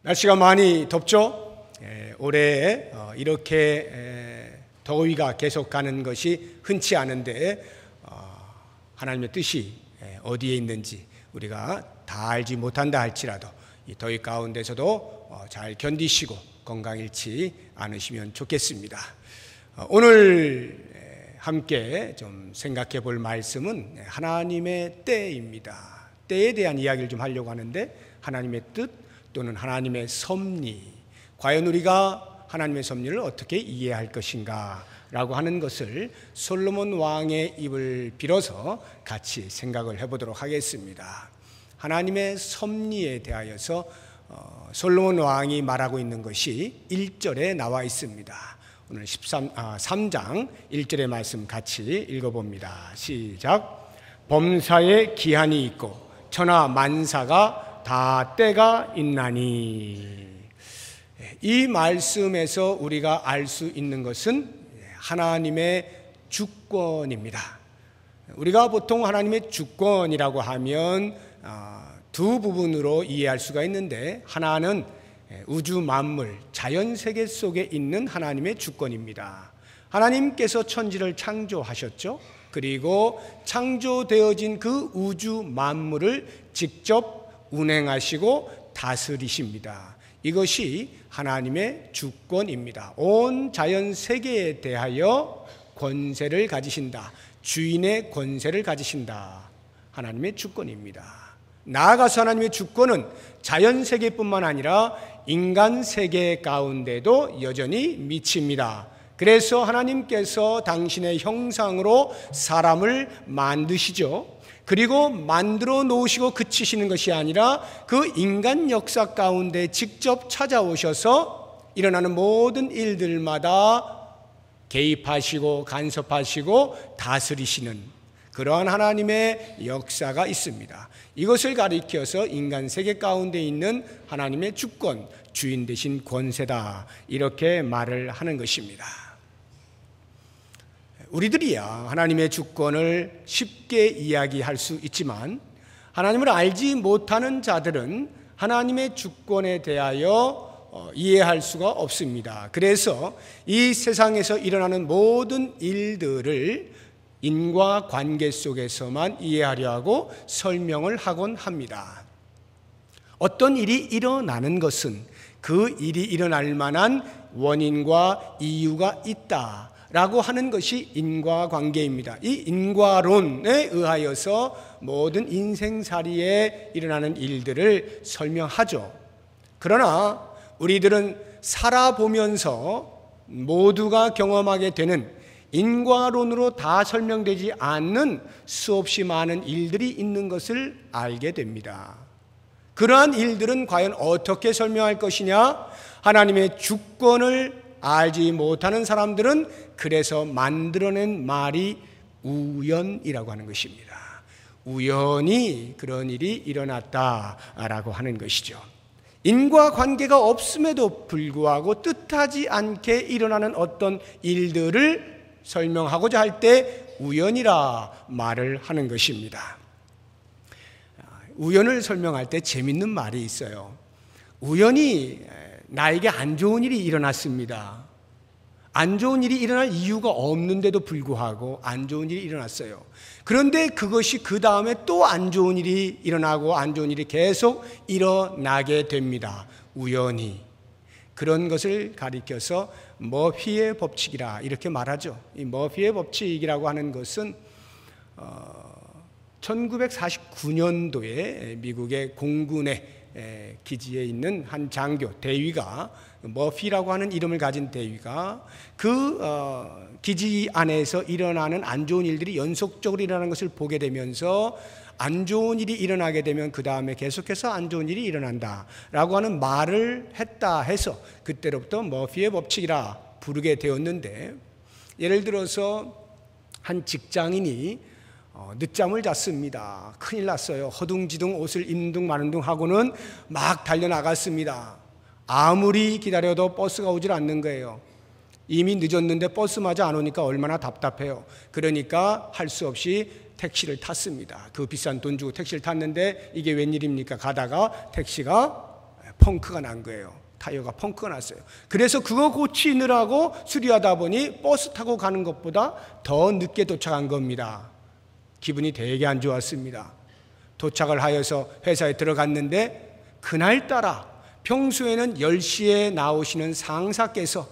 날씨가 많이 덥죠? 올해 이렇게 더위가 계속 가는 것이 흔치 않은데 하나님의 뜻이 어디에 있는지 우리가 다 알지 못한다 할지라도 이 더위 가운데서도 잘 견디시고 건강 잃지 않으시면 좋겠습니다. 오늘 함께 좀 생각해 볼 말씀은 하나님의 때입니다. 때에 대한 이야기를 좀 하려고 하는데, 하나님의 뜻 또는 하나님의 섭리, 과연 우리가 하나님의 섭리를 어떻게 이해할 것인가 라고 하는 것을 솔로몬 왕의 입을 빌어서 같이 생각을 해보도록 하겠습니다. 하나님의 섭리에 대하여서 솔로몬 왕이 말하고 있는 것이 1절에 나와 있습니다. 오늘 3장 1절의 말씀 같이 읽어봅니다. 시작. 범사에 기한이 있고 천하 만사가 다 때가 있나니. 이 말씀에서 우리가 알 수 있는 것은 하나님의 주권입니다. 우리가 보통 하나님의 주권이라고 하면 두 부분으로 이해할 수가 있는데, 하나는 우주 만물, 자연 세계 속에 있는 하나님의 주권입니다. 하나님께서 천지를 창조하셨죠. 그리고 창조되어진 그 우주 만물을 직접 운행하시고 다스리십니다. 이것이 하나님의 주권입니다. 온 자연 세계에 대하여 권세를 가지신다. 주인의 권세를 가지신다. 하나님의 주권입니다. 나아가서 하나님의 주권은 자연 세계뿐만 아니라 인간 세계 가운데도 여전히 미칩니다. 그래서 하나님께서 당신의 형상으로 사람을 만드시죠. 그리고 만들어 놓으시고 그치시는 것이 아니라 그 인간 역사 가운데 직접 찾아오셔서 일어나는 모든 일들마다 개입하시고 간섭하시고 다스리시는 그러한 하나님의 역사가 있습니다. 이것을 가리켜서 인간 세계 가운데 있는 하나님의 주권, 주인 되신 권세다, 이렇게 말을 하는 것입니다. 우리들이야 하나님의 주권을 쉽게 이야기할 수 있지만, 하나님을 알지 못하는 자들은 하나님의 주권에 대하여 이해할 수가 없습니다. 그래서 이 세상에서 일어나는 모든 일들을 인과관계 속에서만 이해하려 하고 설명을 하곤 합니다. 어떤 일이 일어나는 것은 그 일이 일어날 만한 원인과 이유가 있다 라고 하는 것이 인과관계입니다. 이 인과론에 의하여서 모든 인생살이에 일어나는 일들을 설명하죠. 그러나 우리들은 살아보면서 모두가 경험하게 되는 인과론으로 다 설명되지 않는 수없이 많은 일들이 있는 것을 알게 됩니다. 그러한 일들은 과연 어떻게 설명할 것이냐? 하나님의 주권을 알지 못하는 사람들은 그래서 만들어낸 말이 우연이라고 하는 것입니다. 우연히 그런 일이 일어났다라고 하는 것이죠. 인과관계가 없음에도 불구하고 뜻하지 않게 일어나는 어떤 일들을 설명하고자 할 때 우연이라 말을 하는 것입니다. 우연을 설명할 때 재밌는 말이 있어요. 우연히 나에게 안 좋은 일이 일어났습니다. 안 좋은 일이 일어날 이유가 없는데도 불구하고 안 좋은 일이 일어났어요. 그런데 그것이 그 다음에 또 안 좋은 일이 일어나고 안 좋은 일이 계속 일어나게 됩니다. 우연히. 그런 것을 가리켜서 머피의 법칙이라 이렇게 말하죠. 이 머피의 법칙이라고 하는 것은 1949년도에 미국의 공군의 기지에 있는 한 장교, 대위가, 머피라고 하는 이름을 가진 대위가 그 기지 안에서 일어나는 안 좋은 일들이 연속적으로 일어나는 것을 보게 되면서 안 좋은 일이 일어나게 되면 그 다음에 계속해서 안 좋은 일이 일어난다 라고 하는 말을 했다 해서 그때로부터 머피의 법칙이라 부르게 되었는데, 예를 들어서 한 직장인이 늦잠을 잤습니다. 큰일 났어요. 허둥지둥 옷을 입는 둥 마는 둥 하고는 막 달려나갔습니다. 아무리 기다려도 버스가 오질 않는 거예요. 이미 늦었는데 버스마저 안 오니까 얼마나 답답해요. 그러니까 할 수 없이 택시를 탔습니다. 그 비싼 돈 주고 택시를 탔는데 이게 웬일입니까? 가다가 택시가 펑크가 난 거예요. 타이어가 펑크가 났어요. 그래서 그거 고치느라고 수리하다 보니 버스 타고 가는 것보다 더 늦게 도착한 겁니다. 기분이 되게 안 좋았습니다. 도착을 하여서 회사에 들어갔는데 그날따라 평소에는 10시에 나오시는 상사께서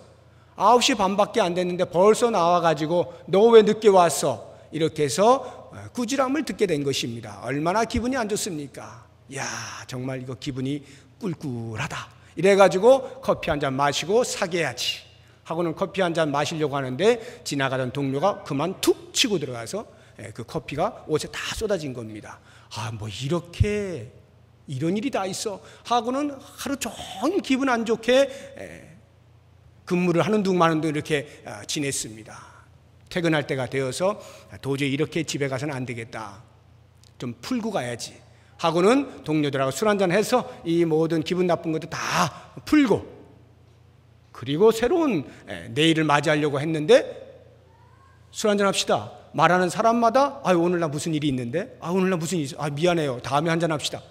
9시 반밖에 안 됐는데 벌써 나와가지고 너 왜 늦게 왔어? 이렇게 해서 꾸지람을 듣게 된 것입니다. 얼마나 기분이 안 좋습니까? 야, 정말 이거 기분이 꿀꿀하다. 이래가지고 커피 한 잔 마시고 사귀어야지 하고는 커피 한 잔 마시려고 하는데 지나가던 동료가 그만 툭 치고 들어가서 그 커피가 옷에 다 쏟아진 겁니다. 아, 뭐 이렇게 이런 일이 다 있어 하고는 하루 종일 기분 안 좋게 근무를 하는 둥 마는 둥 이렇게 지냈습니다. 퇴근할 때가 되어서 도저히 이렇게 집에 가서는 안 되겠다, 좀 풀고 가야지 하고는 동료들하고 술 한잔 해서 이 모든 기분 나쁜 것도 다 풀고, 그리고 새로운 내일을 맞이하려고 했는데 술 한잔 합시다 말하는 사람마다 오늘 나 무슨 일이 있는데, 오늘 나 무슨 일이 있어, 미안해요, 다음에 한잔 합시다.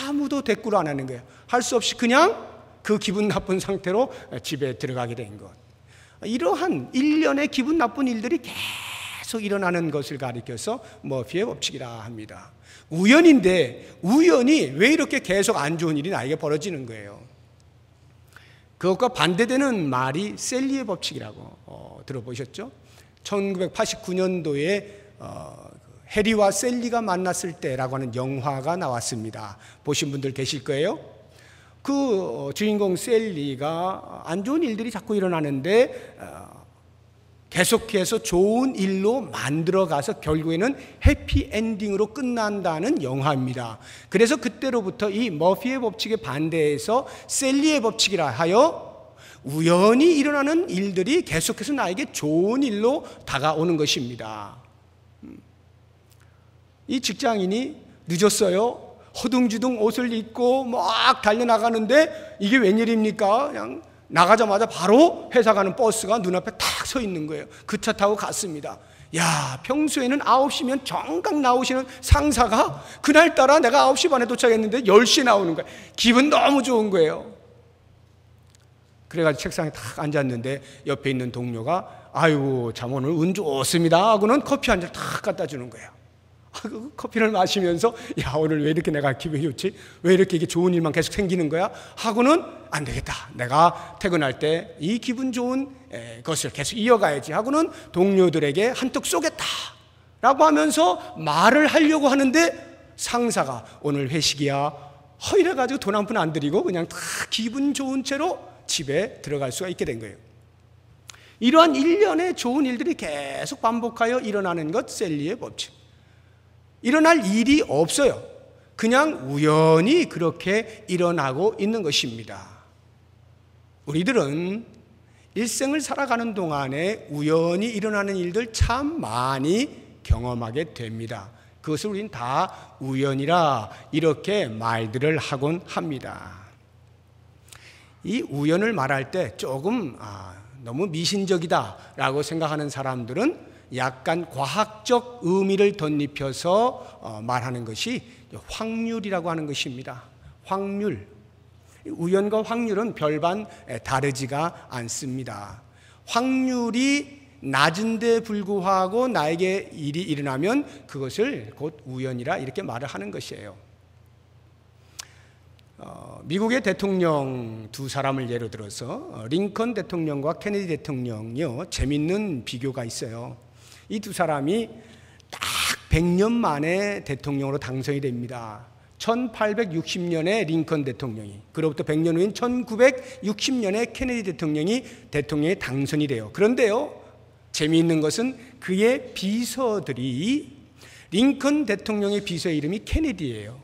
아무도 대꾸를 안 하는 거예요. 할 수 없이 그냥 그 기분 나쁜 상태로 집에 들어가게 된 것. 이러한 일련의 기분 나쁜 일들이 계속 일어나는 것을 가리켜서 머피의 법칙이라 합니다. 우연인데 우연히 왜 이렇게 계속 안 좋은 일이 나에게 벌어지는 거예요. 그것과 반대되는 말이 셀리의 법칙이라고 들어보셨죠? 1989년도에 해리와 셀리가 만났을 때라고 하는 영화가 나왔습니다. 보신 분들 계실 거예요. 그 주인공 셀리가 안 좋은 일들이 자꾸 일어나는데 계속해서 좋은 일로 만들어가서 결국에는 해피엔딩으로 끝난다는 영화입니다. 그래서 그때로부터 이 머피의 법칙에 반대해서 셀리의 법칙이라 하여 우연히 일어나는 일들이 계속해서 나에게 좋은 일로 다가오는 것입니다. 이 직장인이 늦었어요. 허둥지둥 옷을 입고 막 달려나가는데 이게 웬일입니까? 그냥 나가자마자 바로 회사 가는 버스가 눈앞에 탁 서 있는 거예요. 그 차 타고 갔습니다. 야, 평소에는 9시면 정각 나오시는 상사가 그날따라 내가 9시 반에 도착했는데 10시에 나오는 거예요. 기분 너무 좋은 거예요. 그래가지고 책상에 탁 앉았는데 옆에 있는 동료가 아이고 참 오늘 운 좋습니다 하고는 커피 한 잔 탁 갖다 주는 거예요. 커피를 마시면서 야, 오늘 왜 이렇게 내가 기분이 좋지? 왜 이렇게 이게 좋은 일만 계속 생기는 거야? 하고는 안 되겠다, 내가 퇴근할 때 이 기분 좋은 것을 계속 이어가야지 하고는 동료들에게 한턱 쏘겠다 라고 하면서 말을 하려고 하는데 상사가 오늘 회식이야 이래가지고 돈 한 푼 안 드리고 그냥 다 기분 좋은 채로 집에 들어갈 수가 있게 된 거예요. 이러한 일련의 좋은 일들이 계속 반복하여 일어나는 것, 셀리의 법칙. 일어날 일이 없어요. 그냥 우연히 그렇게 일어나고 있는 것입니다. 우리들은 일생을 살아가는 동안에 우연히 일어나는 일들 참 많이 경험하게 됩니다. 그것을 우리는 다 우연이라 이렇게 말들을 하곤 합니다. 이 우연을 말할 때 조금 너무 미신적이다라고 생각하는 사람들은 약간 과학적 의미를 덧입혀서 말하는 것이 확률이라고 하는 것입니다. 확률. 우연과 확률은 별반 다르지가 않습니다. 확률이 낮은데 불구하고 나에게 일이 일어나면 그것을 곧 우연이라 이렇게 말을 하는 것이에요. 미국의 대통령 두 사람을 예로 들어서 링컨 대통령과 케네디 대통령이요, 재밌는 비교가 있어요. 이 두 사람이 딱 100년 만에 대통령으로 당선이 됩니다. 1860년에 링컨 대통령이, 그로부터 100년 후인 1960년에 케네디 대통령이 대통령에 당선이 돼요. 그런데요, 재미있는 것은 그의 비서들이, 링컨 대통령의 비서의 이름이 케네디예요.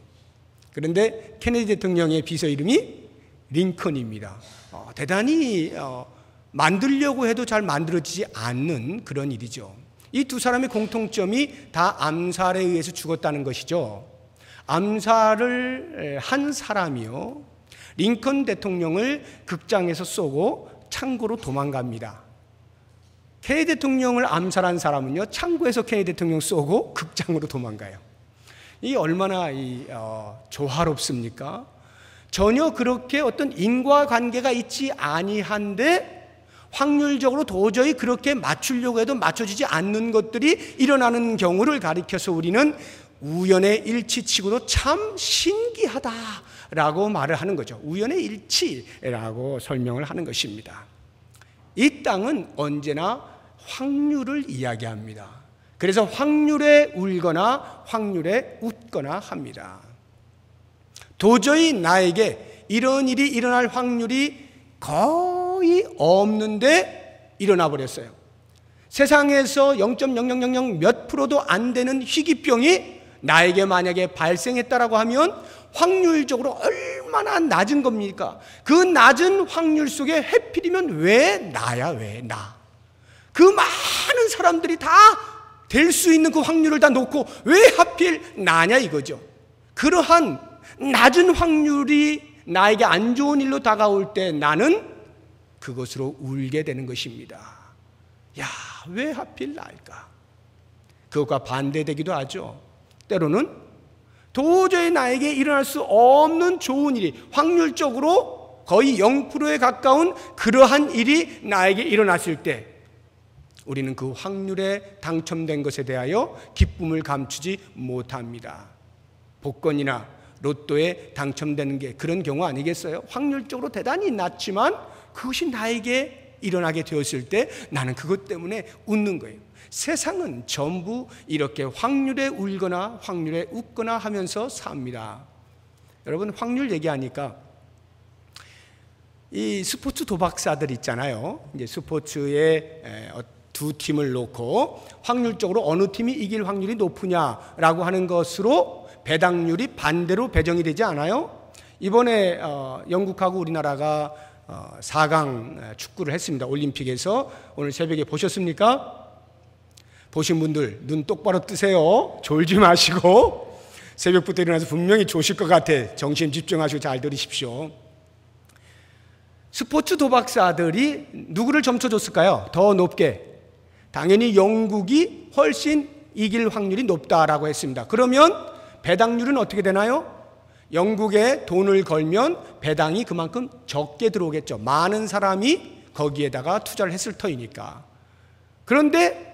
그런데 케네디 대통령의 비서 이름이 링컨입니다. 대단히 만들려고 해도 잘 만들어지지 않는 그런 일이죠. 이 두 사람의 공통점이 다 암살에 의해서 죽었다는 것이죠. 암살을 한 사람이요, 링컨 대통령을 극장에서 쏘고 창고로 도망갑니다. 케네디 대통령을 암살한 사람은요, 창고에서 케네디 대통령 쏘고 극장으로 도망가요. 이 얼마나 조화롭습니까? 전혀 그렇게 어떤 인과관계가 있지 아니한데 확률적으로 도저히 그렇게 맞추려고 해도 맞춰지지 않는 것들이 일어나는 경우를 가리켜서 우리는 우연의 일치치고도 참 신기하다라고 말을 하는 거죠. 우연의 일치라고 설명을 하는 것입니다. 이 땅은 언제나 확률을 이야기합니다. 그래서 확률에 울거나 확률에 웃거나 합니다. 도저히 나에게 이런 일이 일어날 확률이 거의 없는데 일어나 버렸어요. 세상에서 0.0000 몇 프로도 안 되는 희귀병이 나에게 만약에 발생했다라고 하면 확률적으로 얼마나 낮은 겁니까? 그 낮은 확률 속에 해필이면 왜 나야, 왜 나? 그 많은 사람들이 다 될 수 있는 그 확률을 다 놓고 왜 하필 나냐 이거죠. 그러한 낮은 확률이 나에게 안 좋은 일로 다가올 때 나는 그것으로 울게 되는 것입니다. 야, 왜 하필 나일까? 그것과 반대되기도 하죠. 때로는 도저히 나에게 일어날 수 없는 좋은 일이 확률적으로 거의 0%에 가까운 그러한 일이 나에게 일어났을 때 우리는 그 확률에 당첨된 것에 대하여 기쁨을 감추지 못합니다. 복권이나 로또에 당첨되는 게 그런 경우 아니겠어요? 확률적으로 대단히 낮지만 그것이 나에게 일어나게 되었을 때 나는 그것 때문에 웃는 거예요. 세상은 전부 이렇게 확률에 울거나 확률에 웃거나 하면서 삽니다. 여러분, 확률 얘기하니까 이 스포츠 도박사들 있잖아요. 이제 스포츠에 두 팀을 놓고 확률적으로 어느 팀이 이길 확률이 높으냐라고 하는 것으로 배당률이 반대로 배정이 되지 않아요? 이번에 영국하고 우리나라가 4강 축구를 했습니다. 올림픽에서. 오늘 새벽에 보셨습니까? 보신 분들 눈 똑바로 뜨세요. 졸지 마시고 새벽부터 일어나서 분명히 조실 것 같아. 정신 집중하시고 잘 들으십시오. 스포츠 도박사들이 누구를 점쳐줬을까요? 더 높게. 당연히 영국이 훨씬 이길 확률이 높다라고 했습니다. 그러면 배당률은 어떻게 되나요? 영국에 돈을 걸면 배당이 그만큼 적게 들어오겠죠. 많은 사람이 거기에다가 투자를 했을 터이니까. 그런데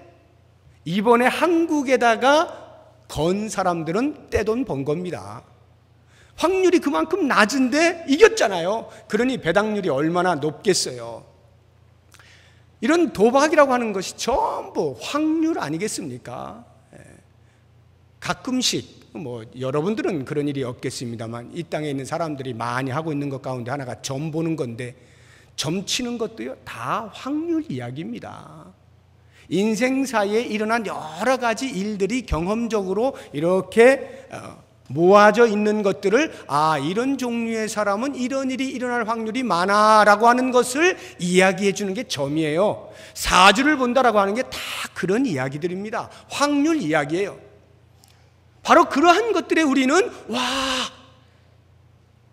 이번에 한국에다가 건 사람들은 떼돈 번 겁니다. 확률이 그만큼 낮은데 이겼잖아요. 그러니 배당률이 얼마나 높겠어요. 이런 도박이라고 하는 것이 전부 확률 아니겠습니까? 가끔씩 여러분들은 그런 일이 없겠습니다만 이 땅에 있는 사람들이 많이 하고 있는 것 가운데 하나가 점 보는 건데 점 치는 것도요 다 확률 이야기입니다. 인생사에 일어난 여러 가지 일들이 경험적으로 이렇게 모아져 있는 것들을 이런 종류의 사람은 이런 일이 일어날 확률이 많아라고 하는 것을 이야기해 주는 게 점이에요. 사주를 본다라고 하는 게 다 그런 이야기들입니다. 확률 이야기예요. 바로 그러한 것들에 우리는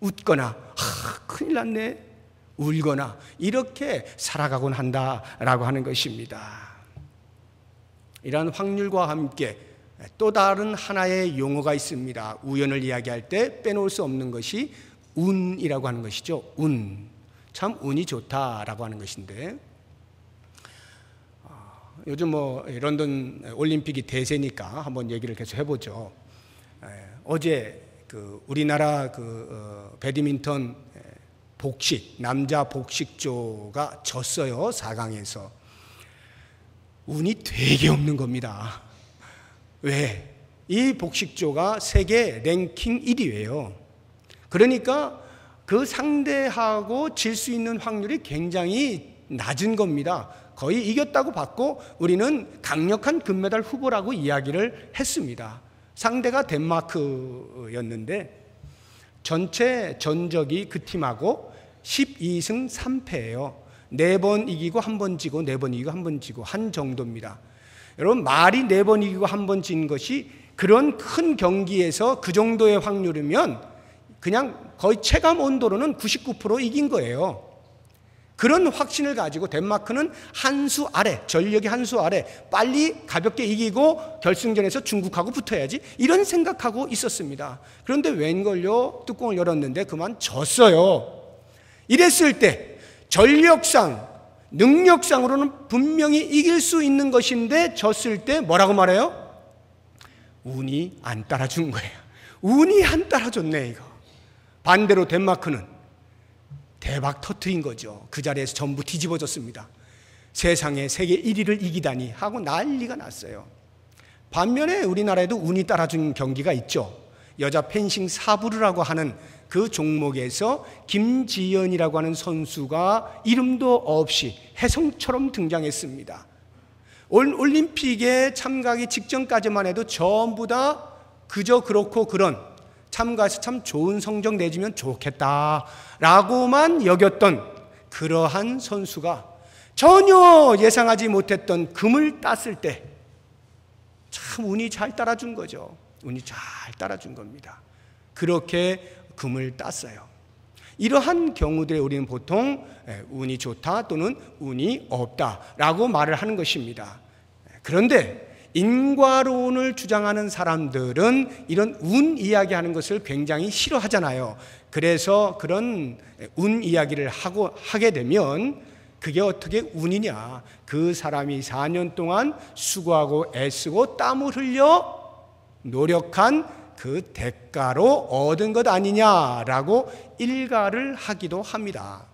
웃거나 큰일 났네 울거나 이렇게 살아가곤 한다라고 하는 것입니다. 이러한 확률과 함께 또 다른 하나의 용어가 있습니다. 우연을 이야기할 때 빼놓을 수 없는 것이 운이라고 하는 것이죠. 운. 참 운이 좋다라고 하는 것인데 요즘 런던 올림픽이 대세니까 한번 얘기를 계속 해보죠. 어제 우리나라 배드민턴 복식 남자 복식조가 졌어요. 4강에서. 운이 되게 없는 겁니다. 왜? 이 복식조가 세계 랭킹 1위예요. 그러니까 그 상대하고 질 수 있는 확률이 굉장히 낮은 겁니다. 거의 이겼다고 봤고 우리는 강력한 금메달 후보라고 이야기를 했습니다. 상대가 덴마크였는데 전체 전적이 그 팀하고 12승 3패예요. 4번 이기고 1번 지고 4번 이기고 1번 지고 한 정도입니다. 여러분 말이 4번 이기고 1번 진 것이 그런 큰 경기에서 그 정도의 확률이면 그냥 거의 체감 온도로는 99% 이긴 거예요. 그런 확신을 가지고 덴마크는 한 수 아래, 전력이 한 수 아래 빨리 가볍게 이기고 결승전에서 중국하고 붙어야지, 이런 생각하고 있었습니다. 그런데 웬걸요, 뚜껑을 열었는데 그만 졌어요. 이랬을 때 전력상, 능력상으로는 분명히 이길 수 있는 것인데 졌을 때 뭐라고 말해요? 운이 안 따라준 거예요. 운이 안 따라줬네 이거. 반대로 덴마크는 대박 터트린 거죠. 그 자리에서 전부 뒤집어졌습니다. 세상에 세계 1위를 이기다니 하고 난리가 났어요. 반면에 우리나라에도 운이 따라준 경기가 있죠. 여자 펜싱 사브르라고 하는 그 종목에서 김지연이라고 하는 선수가 이름도 없이 혜성처럼 등장했습니다. 올림픽에 참가하기 직전까지만 해도 전부 다 그저 그렇고 그런, 참가해서 참 좋은 성적 내주면 좋겠다라고만 여겼던 그러한 선수가 전혀 예상하지 못했던 금을 땄을 때 참 운이 잘 따라준 거죠. 운이 잘 따라준 겁니다. 그렇게 금을 땄어요. 이러한 경우들에 우리는 보통 운이 좋다 또는 운이 없다라고 말을 하는 것입니다. 그런데 인과론을 주장하는 사람들은 이런 운 이야기하는 것을 굉장히 싫어하잖아요. 그래서 그런 운 이야기를 하게 되면 그게 어떻게 운이냐, 그 사람이 4년 동안 수고하고 애쓰고 땀을 흘려 노력한 그 대가로 얻은 것 아니냐라고 일가를 하기도 합니다.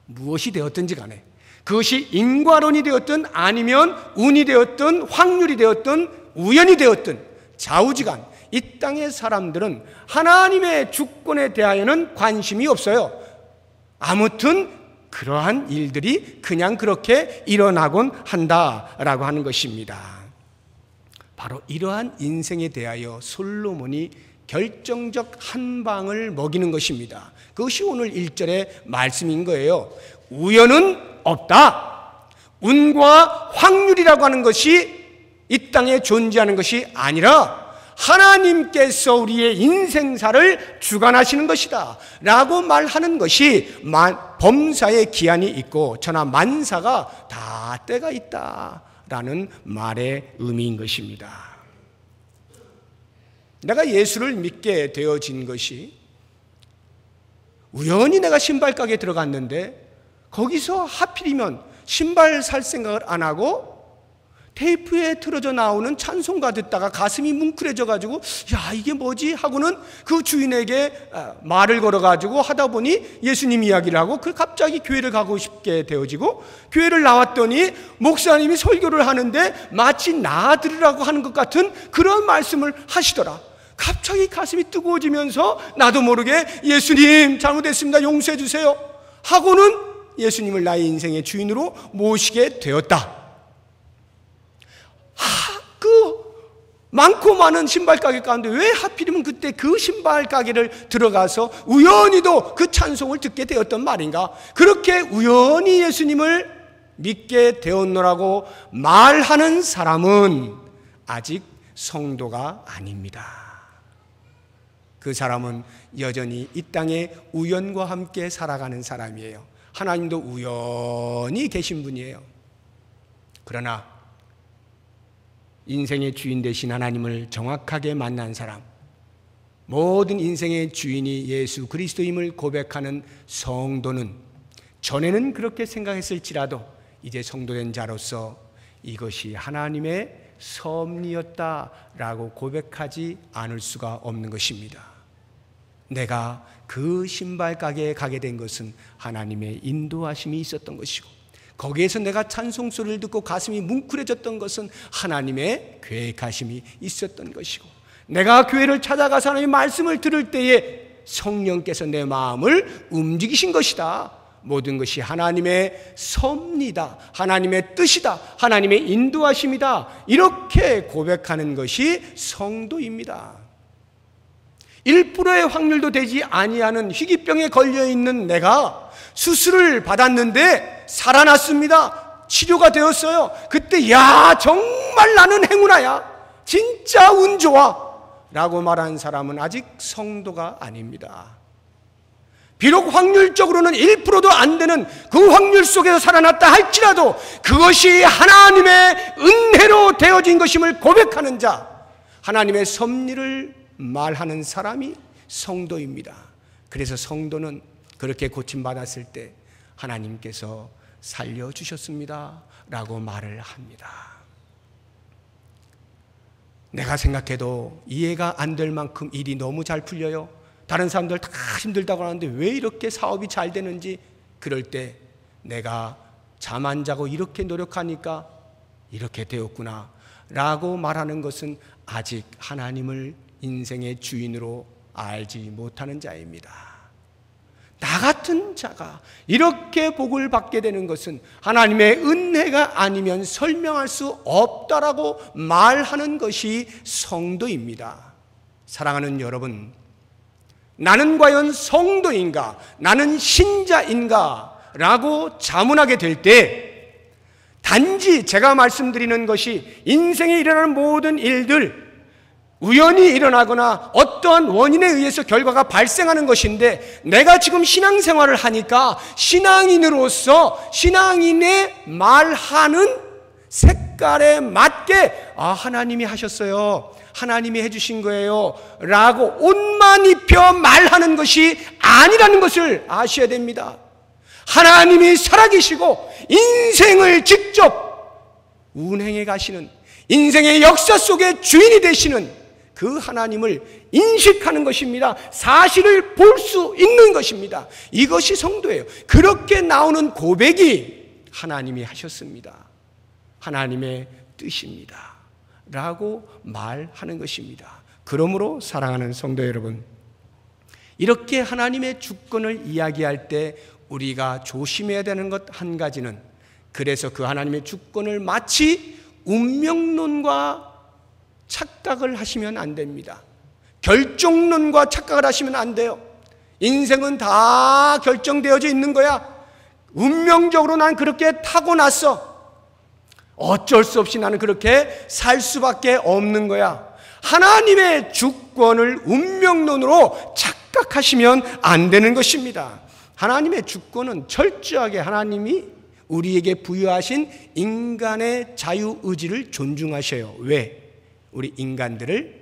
무엇이 되었든지 간에 그것이 인과론이 되었든 아니면 운이 되었든 확률이 되었든 우연이 되었든 좌우지간 이 땅의 사람들은 하나님의 주권에 대하여는 관심이 없어요. 아무튼 그러한 일들이 그냥 그렇게 일어나곤 한다라고 하는 것입니다. 바로 이러한 인생에 대하여 솔로몬이 결정적 한 방을 먹이는 것입니다. 그것이 오늘 1절의 말씀인 거예요. 우연은 없다. 운과 확률이라고 하는 것이 이 땅에 존재하는 것이 아니라 하나님께서 우리의 인생사를 주관하시는 것이다 라고 말하는 것이 범사의 기한이 있고 천하 만사가 다 때가 있다 라는 말의 의미인 것입니다. 내가 예수를 믿게 되어진 것이 우연히 내가 신발 가게에 들어갔는데 거기서 하필이면 신발 살 생각을 안 하고 테이프에 틀어져 나오는 찬송가 듣다가 가슴이 뭉클해져 가지고 야 이게 뭐지 하고는 그 주인에게 말을 걸어 가지고 하다 보니 예수님 이야기를 하고 그 갑자기 교회를 가고 싶게 되어지고 교회를 나왔더니 목사님이 설교를 하는데 마치 나 들으라고 하는 것 같은 그런 말씀을 하시더라. 갑자기 가슴이 뜨거워지면서 나도 모르게 예수님 잘못했습니다 용서해 주세요 하고는 예수님을 나의 인생의 주인으로 모시게 되었다. 그 많고 많은 신발 가게 가운데 왜 하필이면 그때 그 신발 가게를 들어가서 우연히도 그 찬송을 듣게 되었던 말인가? 그렇게 우연히 예수님을 믿게 되었노라고 말하는 사람은 아직 성도가 아닙니다. 그 사람은 여전히 이 땅에 우연과 함께 살아가는 사람이에요. 하나님도 우연히 계신 분이에요. 그러나 인생의 주인 되신 하나님을 정확하게 만난 사람, 모든 인생의 주인이 예수 그리스도임을 고백하는 성도는 전에는 그렇게 생각했을지라도 이제 성도된 자로서 이것이 하나님의 섭리였다라고 고백하지 않을 수가 없는 것입니다. 내가 그 신발 가게에 가게 된 것은 하나님의 인도하심이 있었던 것이고 거기에서 내가 찬송 소리를 듣고 가슴이 뭉클해졌던 것은 하나님의 계획하심이 있었던 것이고 내가 교회를 찾아가서 하나님의 말씀을 들을 때에 성령께서 내 마음을 움직이신 것이다. 모든 것이 하나님의 섭리다. 하나님의 뜻이다. 하나님의 인도하심이다. 이렇게 고백하는 것이 성도입니다. 1%의 확률도 되지 아니하는 희귀병에 걸려있는 내가 수술을 받았는데 살아났습니다. 치료가 되었어요. 그때 야 정말 나는 행운아야. 진짜 운 좋아 라고 말하는 사람은 아직 성도가 아닙니다. 비록 확률적으로는 1%도 안 되는 그 확률 속에서 살아났다 할지라도 그것이 하나님의 은혜로 되어진 것임을 고백하는 자, 하나님의 섭리를 말하는 사람이 성도입니다. 그래서 성도는 그렇게 고침받았을 때 하나님께서 살려주셨습니다 라고 말을 합니다. 내가 생각해도 이해가 안 될 만큼 일이 너무 잘 풀려요. 다른 사람들 다 힘들다고 하는데 왜 이렇게 사업이 잘 되는지, 그럴 때 내가 잠 안 자고 이렇게 노력하니까 이렇게 되었구나 라고 말하는 것은 아직 하나님을 인생의 주인으로 알지 못하는 자입니다. 나 같은 자가 이렇게 복을 받게 되는 것은 하나님의 은혜가 아니면 설명할 수 없다라고 말하는 것이 성도입니다. 사랑하는 여러분, 나는 과연 성도인가? 나는 신자인가? 라고 자문하게 될 때 단지 제가 말씀드리는 것이 인생에 일어나는 모든 일들, 우연히 일어나거나 어떠한 원인에 의해서 결과가 발생하는 것인데, 내가 지금 신앙생활을 하니까 신앙인으로서 신앙인의 말하는 색깔에 맞게 하나님이 하셨어요, 하나님이 해주신 거예요 라고 옷만 입혀 말하는 것이 아니라는 것을 아셔야 됩니다. 하나님이 살아계시고 인생을 직접 운행해 가시는, 인생의 역사 속의 주인이 되시는 그 하나님을 인식하는 것입니다. 사실을 볼 수 있는 것입니다. 이것이 성도예요. 그렇게 나오는 고백이 하나님이 하셨습니다, 하나님의 뜻입니다 라고 말하는 것입니다. 그러므로 사랑하는 성도 여러분, 이렇게 하나님의 주권을 이야기할 때 우리가 조심해야 되는 것 한 가지는, 그래서 그 하나님의 주권을 마치 운명론과 착각을 하시면 안 됩니다. 결정론과 착각을 하시면 안 돼요. 인생은 다 결정되어져 있는 거야. 운명적으로 난 그렇게 타고났어. 어쩔 수 없이 나는 그렇게 살 수밖에 없는 거야. 하나님의 주권을 운명론으로 착각하시면 안 되는 것입니다. 하나님의 주권은 철저하게 하나님이 우리에게 부여하신 인간의 자유의지를 존중하셔요. 왜? 우리 인간들을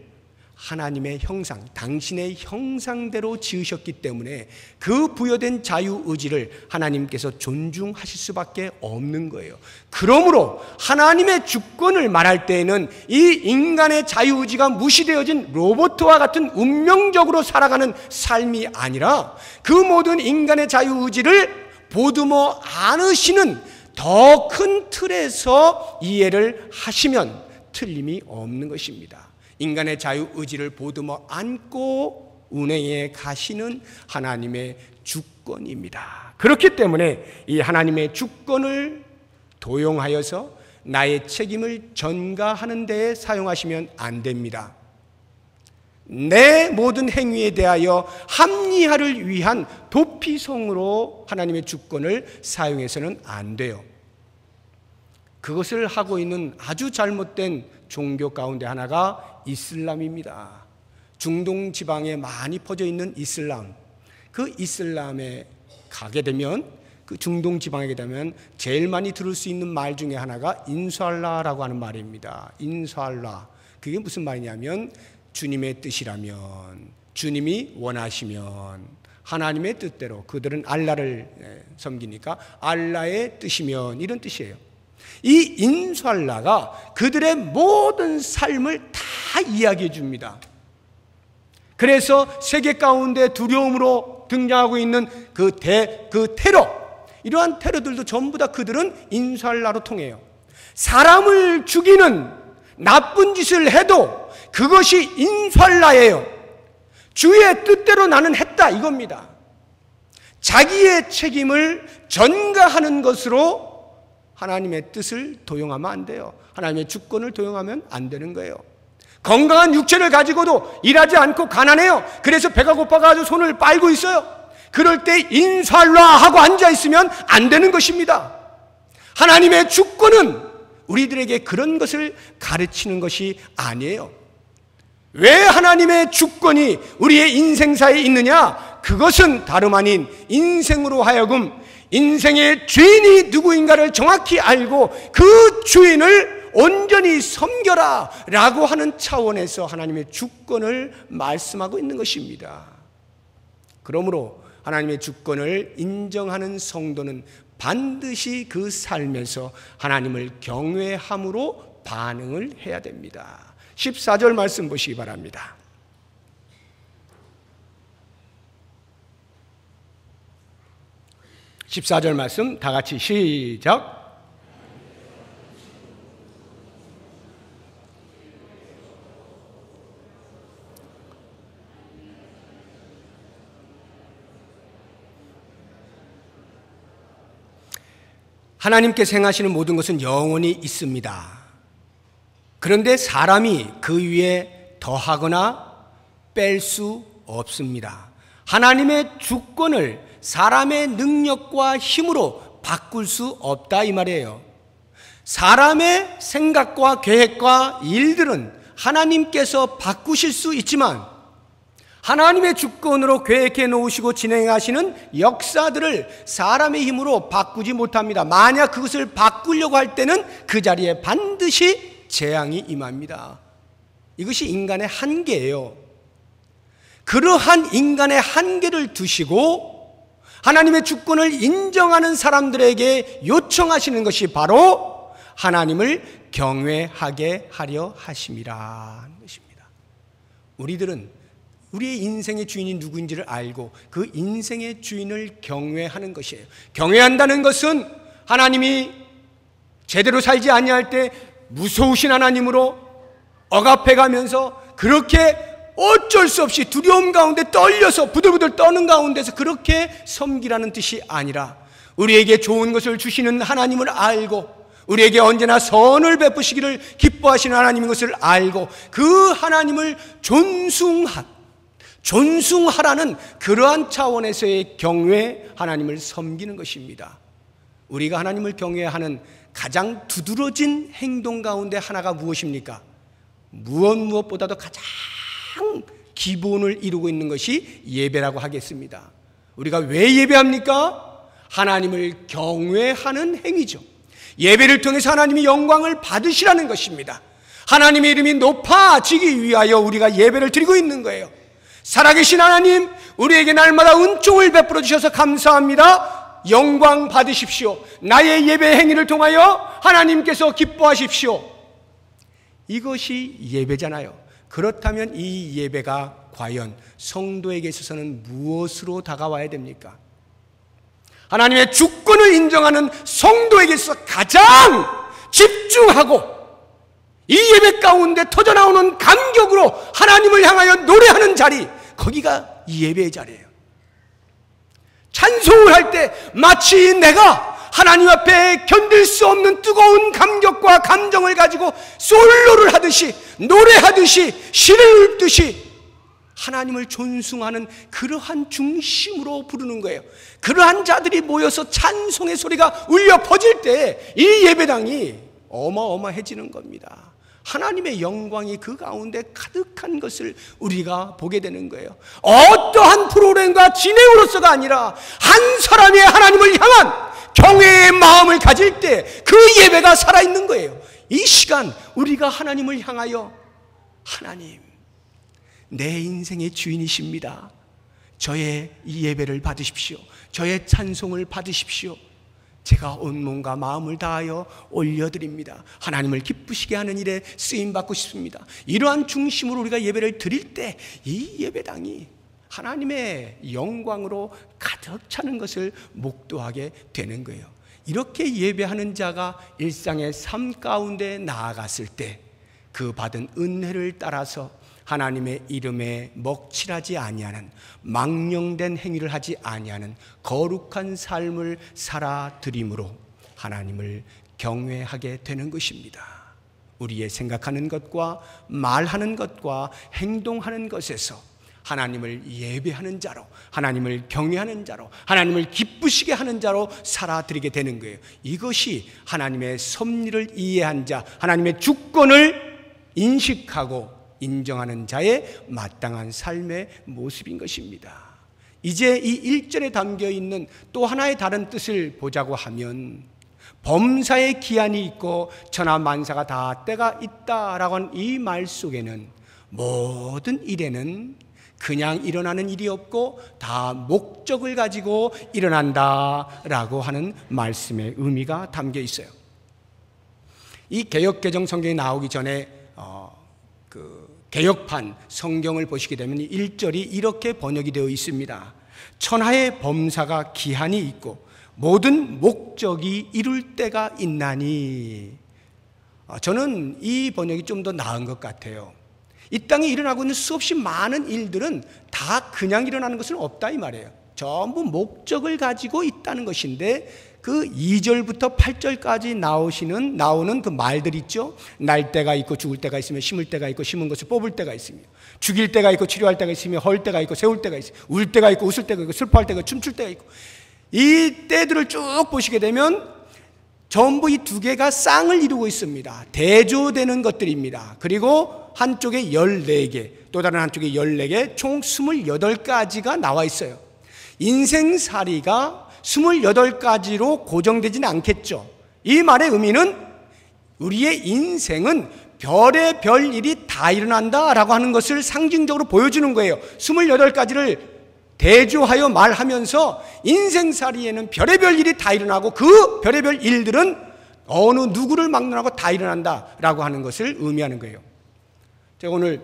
하나님의 형상, 당신의 형상대로 지으셨기 때문에 그 부여된 자유의지를 하나님께서 존중하실 수밖에 없는 거예요. 그러므로 하나님의 주권을 말할 때에는 이 인간의 자유의지가 무시되어진 로봇과 같은 운명적으로 살아가는 삶이 아니라 그 모든 인간의 자유의지를 보듬어 안으시는 더 큰 틀에서 이해를 하시면 틀림이 없는 것입니다. 인간의 자유의지를 보듬어 안고 운행해 가시는 하나님의 주권입니다. 그렇기 때문에 이 하나님의 주권을 도용하여서 나의 책임을 전가하는 데에 사용하시면 안 됩니다. 내 모든 행위에 대하여 합리화를 위한 도피성으로 하나님의 주권을 사용해서는 안 돼요. 그것을 하고 있는 아주 잘못된 종교 가운데 하나가 이슬람입니다. 중동 지방에 많이 퍼져 있는 이슬람, 그 이슬람에 가게 되면, 그 중동 지방에 가면 제일 많이 들을 수 있는 말 중에 하나가 인샬라라고 하는 말입니다. 인샬라, 그게 무슨 말이냐면 주님의 뜻이라면, 주님이 원하시면, 하나님의 뜻대로, 그들은 알라를 섬기니까 알라의 뜻이면, 이런 뜻이에요. 이 인샬라가 그들의 모든 삶을 다 이야기해 줍니다. 그래서 세계 가운데 두려움으로 등장하고 있는 그 테러, 이러한 테러들도 전부 다 그들은 인샬라로 통해요. 사람을 죽이는 나쁜 짓을 해도 그것이 인샬라예요. 주의 뜻대로 나는 했다, 이겁니다. 자기의 책임을 전가하는 것으로 하나님의 뜻을 도용하면 안 돼요. 하나님의 주권을 도용하면 안 되는 거예요. 건강한 육체를 가지고도 일하지 않고 가난해요. 그래서 배가 고파가지고 손을 빨고 있어요. 그럴 때 인샬라 하고 앉아있으면 안 되는 것입니다. 하나님의 주권은 우리들에게 그런 것을 가르치는 것이 아니에요. 왜 하나님의 주권이 우리의 인생사에 있느냐? 그것은 다름 아닌 인생으로 하여금 인생의 주인이 누구인가를 정확히 알고 그 주인을 온전히 섬겨라 라고 하는 차원에서 하나님의 주권을 말씀하고 있는 것입니다. 그러므로 하나님의 주권을 인정하는 성도는 반드시 그 삶에서 하나님을 경외함으로 반응을 해야 됩니다. 14절 말씀 보시기 바랍니다. 14절 말씀 다 같이 시작. 하나님께서 행하시는 모든 것은 영원히 있습니다. 그런데 사람이 그 위에 더하거나 뺄 수 없습니다. 하나님의 주권을 사람의 능력과 힘으로 바꿀 수 없다 이 말이에요. 사람의 생각과 계획과 일들은 하나님께서 바꾸실 수 있지만 하나님의 주권으로 계획해 놓으시고 진행하시는 역사들을 사람의 힘으로 바꾸지 못합니다. 만약 그것을 바꾸려고 할 때는 그 자리에 반드시 재앙이 임합니다. 이것이 인간의 한계예요. 그러한 인간의 한계를 두시고 하나님의 주권을 인정하는 사람들에게 요청하시는 것이 바로 하나님을 경외하게 하려 하심이라는 것입니다. 우리들은 우리의 인생의 주인이 누구인지를 알고 그 인생의 주인을 경외하는 것이에요. 경외한다는 것은 하나님이 제대로 살지 아니할 때 무서우신 하나님으로 억압해가면서 그렇게 어쩔 수 없이 두려움 가운데 떨려서 부들부들 떠는 가운데서 그렇게 섬기라는 뜻이 아니라 우리에게 좋은 것을 주시는 하나님을 알고 우리에게 언제나 선을 베푸시기를 기뻐하시는 하나님인 것을 알고 그 하나님을 존숭하라는 그러한 차원에서의 경외, 하나님을 섬기는 것입니다. 우리가 하나님을 경외하는 가장 두드러진 행동 가운데 하나가 무엇입니까? 무엇보다도 가장 기본을 이루고 있는 것이 예배라고 하겠습니다. 우리가 왜 예배합니까? 하나님을 경외하는 행위죠. 예배를 통해서 하나님의 영광을 받으시라는 것입니다. 하나님의 이름이 높아지기 위하여 우리가 예배를 드리고 있는 거예요. 살아계신 하나님, 우리에게 날마다 은총을 베풀어 주셔서 감사합니다. 영광 받으십시오. 나의 예배 행위를 통하여 하나님께서 기뻐하십시오. 이것이 예배잖아요. 그렇다면 이 예배가 과연 성도에게 있어서는 무엇으로 다가와야 됩니까? 하나님의 주권을 인정하는 성도에게 있어서 가장 집중하고 이 예배 가운데 터져나오는 감격으로 하나님을 향하여 노래하는 자리, 거기가 이 예배의 자리예요. 찬송을 할 때 마치 내가 하나님 앞에 견딜 수 없는 뜨거운 감격과 감정을 가지고 솔로를 하듯이, 노래하듯이, 시를 읊듯이 하나님을 존숭하는 그러한 중심으로 부르는 거예요. 그러한 자들이 모여서 찬송의 소리가 울려 퍼질 때 이 예배당이 어마어마해지는 겁니다. 하나님의 영광이 그 가운데 가득한 것을 우리가 보게 되는 거예요. 어떠한 프로그램과 진행으로서가 아니라 한 사람의 하나님을 향한 경외의 마음을 가질 때 그 예배가 살아있는 거예요. 이 시간 우리가 하나님을 향하여 하나님, 내 인생의 주인이십니다. 저의 이 예배를 받으십시오. 저의 찬송을 받으십시오. 제가 온 몸과 마음을 다하여 올려드립니다. 하나님을 기쁘시게 하는 일에 쓰임받고 싶습니다. 이러한 중심으로 우리가 예배를 드릴 때 이 예배당이 하나님의 영광으로 가득 차는 것을 목도하게 되는 거예요. 이렇게 예배하는 자가 일상의 삶 가운데 나아갔을 때 그 받은 은혜를 따라서 하나님의 이름에 먹칠하지 아니하는, 망령된 행위를 하지 아니하는 거룩한 삶을 살아드림으로 하나님을 경외하게 되는 것입니다. 우리의 생각하는 것과 말하는 것과 행동하는 것에서 하나님을 예배하는 자로, 하나님을 경외하는 자로, 하나님을 기쁘시게 하는 자로 살아드리게 되는 거예요. 이것이 하나님의 섭리를 이해한 자, 하나님의 주권을 인식하고 인정하는 자의 마땅한 삶의 모습인 것입니다. 이제 이 1절에 담겨 있는 또 하나의 다른 뜻을 보자고 하면 범사의 기한이 있고 천하만사가 다 때가 있다라고 하는 이 말 속에는 모든 일에는 그냥 일어나는 일이 없고 다 목적을 가지고 일어난다라고 하는 말씀의 의미가 담겨 있어요. 이 개역개정 성경이 나오기 전에 개역판 성경을 보시게 되면 1절이 이렇게 번역이 되어 있습니다. 천하의 범사가 기한이 있고 모든 목적이 이룰 때가 있나니. 저는 이 번역이 좀 더 나은 것 같아요. 이 땅에 일어나고 있는 수없이 많은 일들은 다 그냥 일어나는 것은 없다 이 말이에요. 전부 목적을 가지고 있다는 것인데 그 2절부터 8절까지 나오는 그 말들 있죠. 날 때가 있고 죽을 때가 있으며 심을 때가 있고 심은 것을 뽑을 때가 있으며 죽일 때가 있고 치료할 때가 있으며 헐 때가 있고 세울 때가 있으며 울 때가 있고 웃을 때가 있고 슬퍼할 때가 있고 춤출 때가 있고 이 때들을 쭉 보시게 되면 전부 이 두 개가 쌍을 이루고 있습니다. 대조되는 것들입니다. 그리고 한쪽에 14개 또 다른 한쪽에 14개 총 28가지가 나와 있어요. 인생살이가 28가지로 고정되지는 않겠죠. 이 말의 의미는 우리의 인생은 별의 별 일이 다 일어난다라고 하는 것을 상징적으로 보여주는 거예요. 28가지를 대조하여 말하면서 인생살이에는 별의별 일이 다 일어나고 그 별의별 일들은 어느 누구를 막론하고 다 일어난다라고 하는 것을 의미하는 거예요. 제가 오늘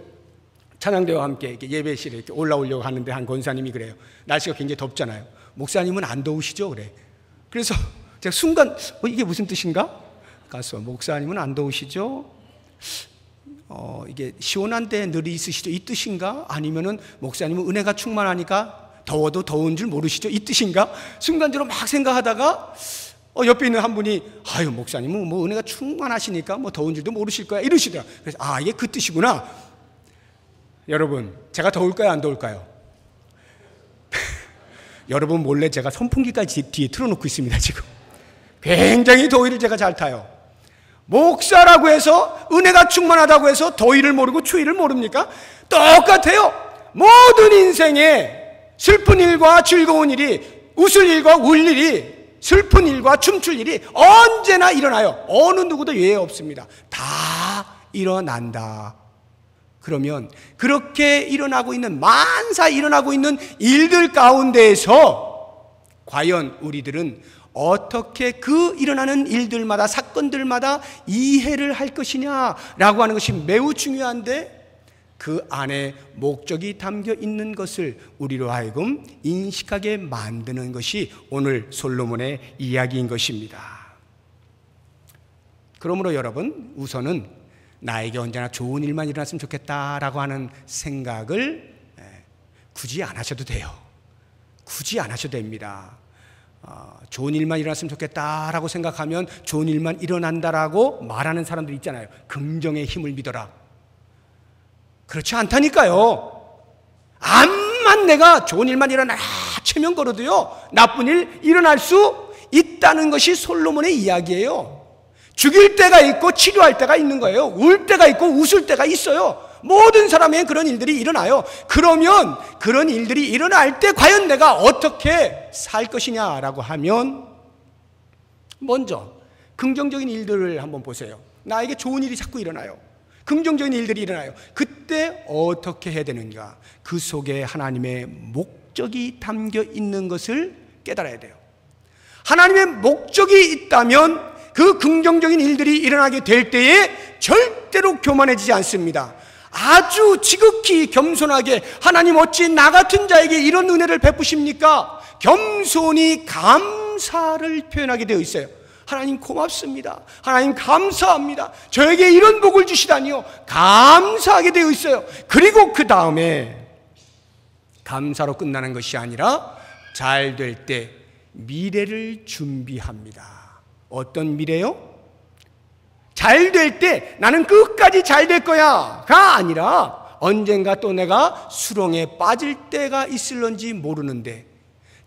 찬양대와 함께 이렇게 예배실에 이렇게 올라오려고 하는데 한 권사님이 그래요. 날씨가 굉장히 덥잖아요. 목사님은 안 더우시죠? 그래서 제가 순간 이게 무슨 뜻인가? 가서 목사님은 안 더우시죠? 이게 시원한 데 늘 있으시죠? 이 뜻인가? 아니면은 목사님은 은혜가 충만하니까 더워도 더운 줄 모르시죠? 이 뜻인가? 순간적으로 막 생각하다가 옆에 있는 한 분이 아유 목사님은 뭐 은혜가 충만하시니까 뭐 더운 줄도 모르실 거야 이러시더라. 그래서 이게 그 뜻이구나. 여러분 제가 더울까요? 안 더울까요? 여러분 몰래 제가 선풍기까지 뒤에 틀어놓고 있습니다. 지금 굉장히 더위를 제가 잘 타요. 목사라고 해서 은혜가 충만하다고 해서 더위를 모르고 추위를 모릅니까? 똑같아요. 모든 인생에 슬픈 일과 즐거운 일이, 웃을 일과 울 일이, 슬픈 일과 춤출 일이 언제나 일어나요. 어느 누구도 예외 없습니다. 다 일어난다. 그러면 그렇게 일어나고 있는 만사 일어나고 있는 일들 가운데에서 과연 우리들은 어떻게 그 일어나는 일들마다 사건들마다 이해를 할 것이냐라고 하는 것이 매우 중요한데 그 안에 목적이 담겨 있는 것을 우리로 하여금 인식하게 만드는 것이 오늘 솔로몬의 이야기인 것입니다. 그러므로 여러분 우선은 나에게 언제나 좋은 일만 일어났으면 좋겠다라고 하는 생각을 굳이 안 하셔도 돼요. 굳이 안 하셔도 됩니다. 좋은 일만 일어났으면 좋겠다라고 생각하면 좋은 일만 일어난다라고 말하는 사람들 있잖아요. 긍정의 힘을 믿어라. 그렇지 않다니까요. 암만 내가 좋은 일만 일어나라 체면 걸어도요 나쁜 일 일어날 수 있다는 것이 솔로몬의 이야기예요. 죽일 때가 있고 치료할 때가 있는 거예요. 울 때가 있고 웃을 때가 있어요. 모든 사람의 그런 일들이 일어나요. 그러면 그런 일들이 일어날 때 과연 내가 어떻게 살 것이냐라고 하면 먼저 긍정적인 일들을 한번 보세요. 나에게 좋은 일이 자꾸 일어나요. 긍정적인 일들이 일어나요. 그때 어떻게 해야 되는가? 그 속에 하나님의 목적이 담겨 있는 것을 깨달아야 돼요. 하나님의 목적이 있다면 그 긍정적인 일들이 일어나게 될 때에 절대로 교만해지지 않습니다. 아주 지극히 겸손하게 하나님 어찌 나 같은 자에게 이런 은혜를 베푸십니까? 겸손히 감사를 표현하게 되어 있어요. 하나님 고맙습니다. 하나님 감사합니다. 저에게 이런 복을 주시다니요. 감사하게 되어 있어요. 그리고 그 다음에 감사로 끝나는 것이 아니라 잘 될 때 미래를 준비합니다. 어떤 미래요? 잘 될 때 나는 끝까지 잘 될 거야가 아니라 언젠가 또 내가 수렁에 빠질 때가 있을런지 모르는데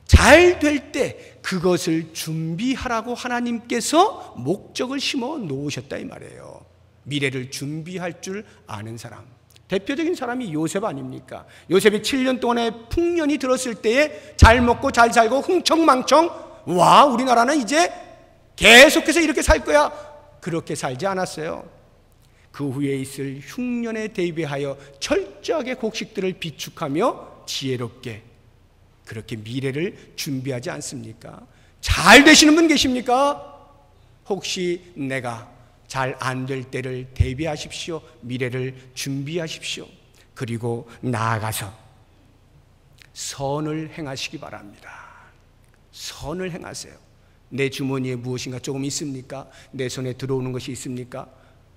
잘 될 때 그것을 준비하라고 하나님께서 목적을 심어 놓으셨다 이 말이에요. 미래를 준비할 줄 아는 사람. 대표적인 사람이 요셉 아닙니까? 요셉이 7년 동안의 풍년이 들었을 때에 잘 먹고 잘 살고 흥청망청, 와, 우리나라는 이제 계속해서 이렇게 살 거야. 그렇게 살지 않았어요. 그 후에 있을 흉년에 대비하여 철저하게 곡식들을 비축하며 지혜롭게 그렇게 미래를 준비하지 않습니까? 잘 되시는 분 계십니까? 혹시 내가 잘 안 될 때를 대비하십시오. 미래를 준비하십시오. 그리고 나아가서 선을 행하시기 바랍니다. 선을 행하세요. 내 주머니에 무엇인가 조금 있습니까? 내 손에 들어오는 것이 있습니까?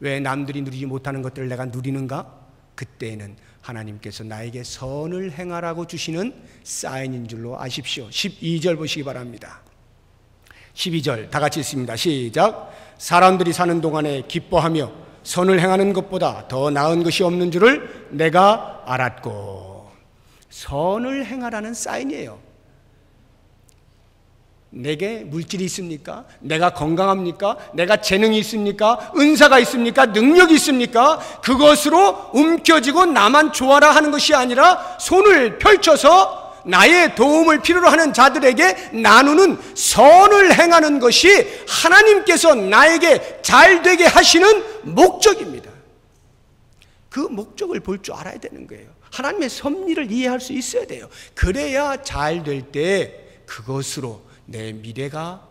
왜 남들이 누리지 못하는 것들을 내가 누리는가? 그때에는 하나님께서 나에게 선을 행하라고 주시는 사인인 줄로 아십시오. 12절 보시기 바랍니다. 12절 다 같이 읽습니다. 시작. 사람들이 사는 동안에 기뻐하며 선을 행하는 것보다 더 나은 것이 없는 줄을 내가 알았고. 선을 행하라는 사인이에요. 내게 물질이 있습니까? 내가 건강합니까? 내가 재능이 있습니까? 은사가 있습니까? 능력이 있습니까? 그것으로 움켜쥐고 나만 좋아라 하는 것이 아니라 손을 펼쳐서 나의 도움을 필요로 하는 자들에게 나누는 선을 행하는 것이 하나님께서 나에게 잘 되게 하시는 목적입니다. 그 목적을 볼 줄 알아야 되는 거예요. 하나님의 섭리를 이해할 수 있어야 돼요. 그래야 잘 될 때 그것으로 내 미래가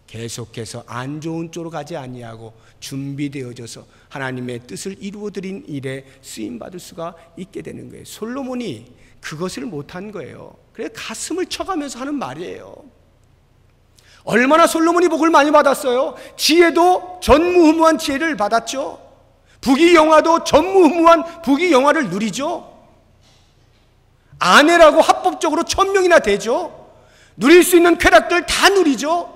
계속해서 안 좋은 쪽으로 가지 아니하고 준비되어져서 하나님의 뜻을 이루어드린 일에 쓰임받을 수가 있게 되는 거예요. 솔로몬이 그것을 못한 거예요. 그래서 가슴을 쳐가면서 하는 말이에요. 얼마나 솔로몬이 복을 많이 받았어요. 지혜도 전무후무한 지혜를 받았죠. 부귀영화도 전무후무한 부귀영화를 누리죠. 아내라고 합법적으로 1000명이나 되죠. 누릴 수 있는 쾌락들 다 누리죠.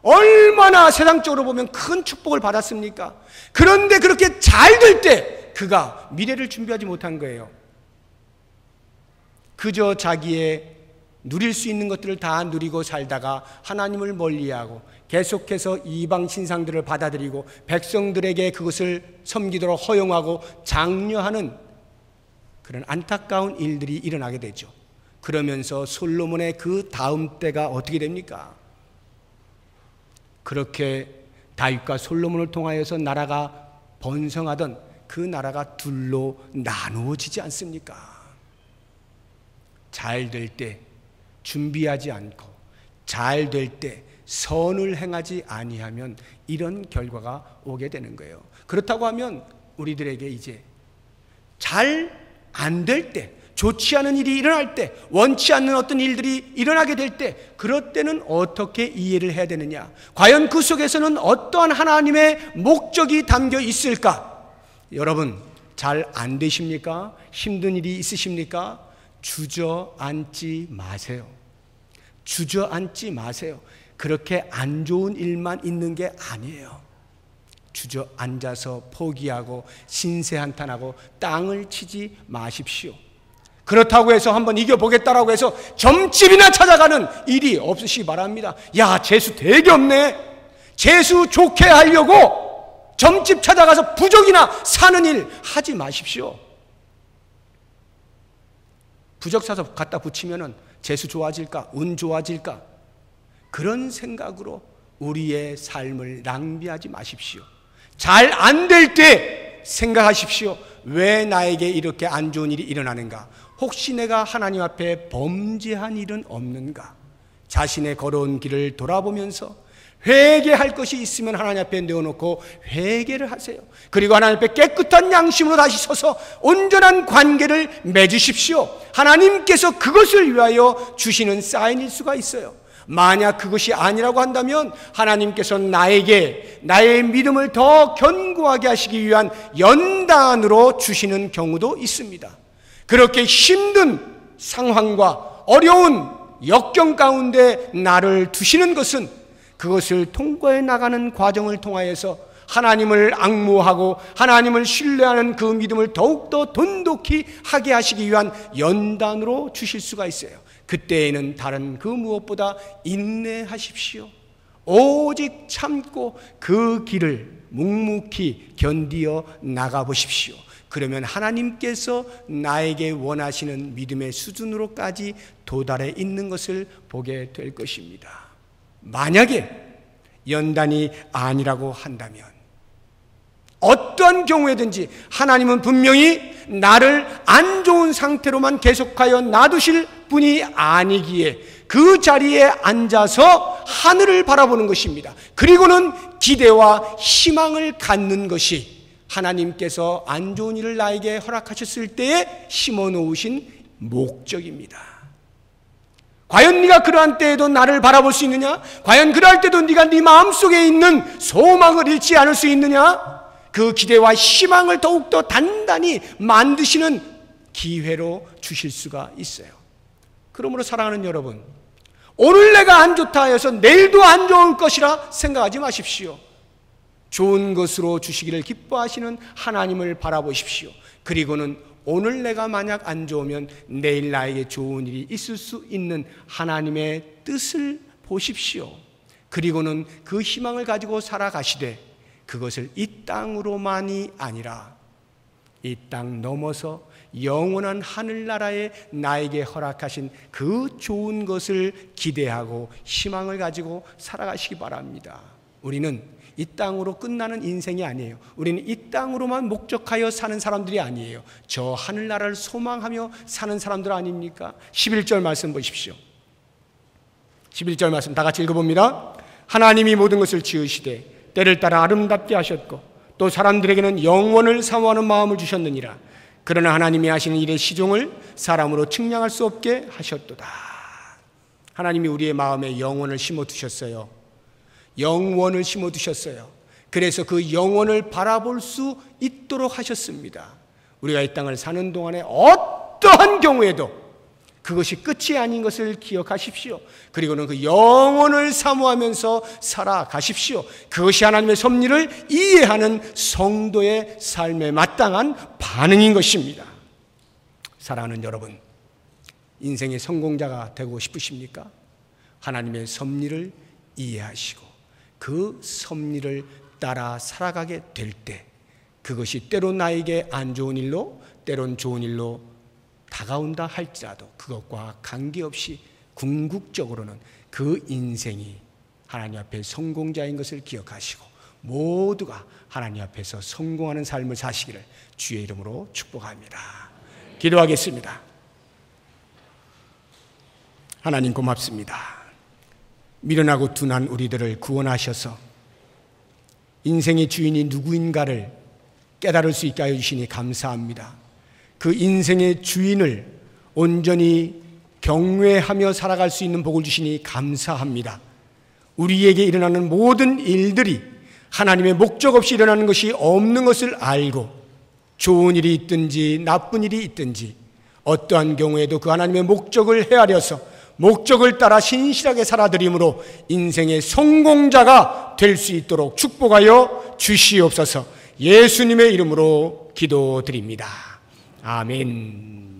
얼마나 세상적으로 보면 큰 축복을 받았습니까? 그런데 그렇게 잘 될 때 그가 미래를 준비하지 못한 거예요. 그저 자기의 누릴 수 있는 것들을 다 누리고 살다가 하나님을 멀리하고 계속해서 이방 신상들을 받아들이고 백성들에게 그것을 섬기도록 허용하고 장려하는 그런 안타까운 일들이 일어나게 되죠. 그러면서 솔로몬의 그 다음 때가 어떻게 됩니까? 그렇게 다윗과 솔로몬을 통하여서 나라가 번성하던 그 나라가 둘로 나누어지지 않습니까? 잘 될 때 준비하지 않고 잘 될 때 선을 행하지 아니하면 이런 결과가 오게 되는 거예요. 그렇다고 하면 우리들에게 이제 잘 안 될 때, 좋지 않은 일이 일어날 때, 원치 않는 어떤 일들이 일어나게 될 때, 그럴 때는 어떻게 이해를 해야 되느냐? 과연 그 속에서는 어떠한 하나님의 목적이 담겨 있을까? 여러분, 잘 안 되십니까? 힘든 일이 있으십니까? 주저앉지 마세요. 주저앉지 마세요. 그렇게 안 좋은 일만 있는 게 아니에요. 주저앉아서 포기하고 신세한탄하고 땅을 치지 마십시오. 그렇다고 해서 한번 이겨보겠다라고 해서 점집이나 찾아가는 일이 없으시기 바랍니다. 야, 재수 되게 없네. 재수 좋게 하려고 점집 찾아가서 부적이나 사는 일 하지 마십시오. 부적 사서 갖다 붙이면은 재수 좋아질까? 운 좋아질까? 그런 생각으로 우리의 삶을 낭비하지 마십시오. 잘 안 될 때 생각하십시오. 왜 나에게 이렇게 안 좋은 일이 일어나는가? 혹시 내가 하나님 앞에 범죄한 일은 없는가? 자신의 걸어온 길을 돌아보면서 회개할 것이 있으면 하나님 앞에 내어놓고 회개를 하세요. 그리고 하나님 앞에 깨끗한 양심으로 다시 서서 온전한 관계를 맺으십시오. 하나님께서 그것을 위하여 주시는 사인일 수가 있어요. 만약 그것이 아니라고 한다면 하나님께서 나에게 나의 믿음을 더 견고하게 하시기 위한 연단으로 주시는 경우도 있습니다. 그렇게 힘든 상황과 어려운 역경 가운데 나를 두시는 것은 그것을 통과해 나가는 과정을 통하여서 하나님을 앙무하고 하나님을 신뢰하는 그 믿음을 더욱더 돈독히 하게 하시기 위한 연단으로 주실 수가 있어요. 그때에는 다른 그 무엇보다 인내하십시오. 오직 참고 그 길을 묵묵히 견디어 나가보십시오. 그러면 하나님께서 나에게 원하시는 믿음의 수준으로까지 도달해 있는 것을 보게 될 것입니다. 만약에 연단이 아니라고 한다면 어떠한 경우에든지 하나님은 분명히 나를 안 좋은 상태로만 계속하여 놔두실 분이 아니기에 그 자리에 앉아서 하늘을 바라보는 것입니다. 그리고는 기대와 희망을 갖는 것이 하나님께서 안 좋은 일을 나에게 허락하셨을 때에 심어놓으신 목적입니다. 과연 네가 그러한 때에도 나를 바라볼 수 있느냐? 과연 그러할 때도 네가 네 마음속에 있는 소망을 잃지 않을 수 있느냐? 그 기대와 희망을 더욱더 단단히 만드시는 기회로 주실 수가 있어요. 그러므로 사랑하는 여러분, 오늘 내가 안 좋다 해서 내일도 안 좋을 것이라 생각하지 마십시오. 좋은 것으로 주시기를 기뻐하시는 하나님을 바라보십시오. 그리고는 오늘 내가 만약 안 좋으면 내일 나에게 좋은 일이 있을 수 있는 하나님의 뜻을 보십시오. 그리고는 그 희망을 가지고 살아가시되 그것을 이 땅으로만이 아니라 이 땅 넘어서 영원한 하늘나라에 나에게 허락하신 그 좋은 것을 기대하고 희망을 가지고 살아가시기 바랍니다. 우리는 이 땅으로 끝나는 인생이 아니에요. 우리는 이 땅으로만 목적하여 사는 사람들이 아니에요. 저 하늘나라를 소망하며 사는 사람들 아닙니까? 11절 말씀 보십시오. 11절 말씀 다 같이 읽어봅니다. 하나님이 모든 것을 지으시되 때를 따라 아름답게 하셨고 또 사람들에게는 영원을 사모하는 마음을 주셨느니라. 그러나 하나님이 하시는 일의 시종을 사람으로 측량할 수 없게 하셨도다. 하나님이 우리의 마음에 영원을 심어두셨어요. 영원을 심어두셨어요. 그래서 그 영원을 바라볼 수 있도록 하셨습니다. 우리가 이 땅을 사는 동안에 어떠한 경우에도 그것이 끝이 아닌 것을 기억하십시오. 그리고는 그 영원을 사모하면서 살아가십시오. 그것이 하나님의 섭리를 이해하는 성도의 삶에 마땅한 반응인 것입니다. 사랑하는 여러분, 인생의 성공자가 되고 싶으십니까? 하나님의 섭리를 이해하시고 그 섭리를 따라 살아가게 될 때 그것이 때론 나에게 안 좋은 일로 때론 좋은 일로 다가온다 할지라도 그것과 관계없이 궁극적으로는 그 인생이 하나님 앞에 성공자인 것을 기억하시고 모두가 하나님 앞에서 성공하는 삶을 사시기를 주의 이름으로 축복합니다. 기도하겠습니다. 하나님 고맙습니다. 미련하고 둔한 우리들을 구원하셔서 인생의 주인이 누구인가를 깨달을 수 있게 하여 주시니 감사합니다. 그 인생의 주인을 온전히 경외하며 살아갈 수 있는 복을 주시니 감사합니다. 우리에게 일어나는 모든 일들이 하나님의 목적 없이 일어나는 것이 없는 것을 알고 좋은 일이 있든지 나쁜 일이 있든지 어떠한 경우에도 그 하나님의 목적을 헤아려서 목적을 따라 신실하게 살아드림으로 인생의 성공자가 될 수 있도록 축복하여 주시옵소서. 예수님의 이름으로 기도드립니다. 아멘.